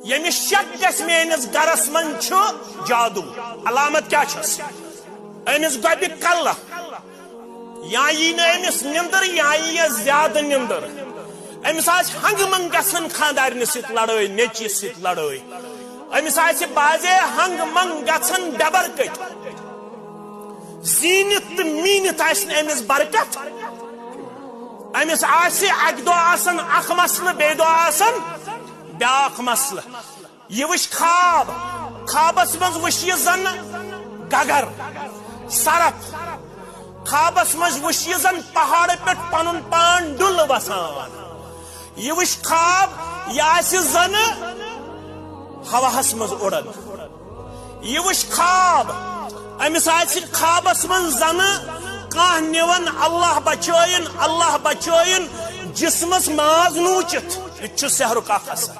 यमिस शक गस menace gross मन जादू अलामत क्या अमिस गब कल या यी नमिस निंदर या यी ज्यादा निंदर अमिस हंग मंग गसन खानदारन सत लड़ाई नेचि सत लड़ाई अमिस बाजे हंग मंग गसन बेबरकत जीनित तो मीनित अमिस बरकत अमिस अक दह अख मसल बे दह ब्याख मसल यह वुच खाब खाबस मज वुच यह जन गगर सरफ खाबस मज वुच यह जन पहाड़ पे पन पान डुल वसान यह वुच खाब यह जन हवाहस मज उड़न यह वुच खाब अमिस खाबस मन जन कह निवन अल्लाह बचोइन जिस्मस माज नूचित यह सेहरुक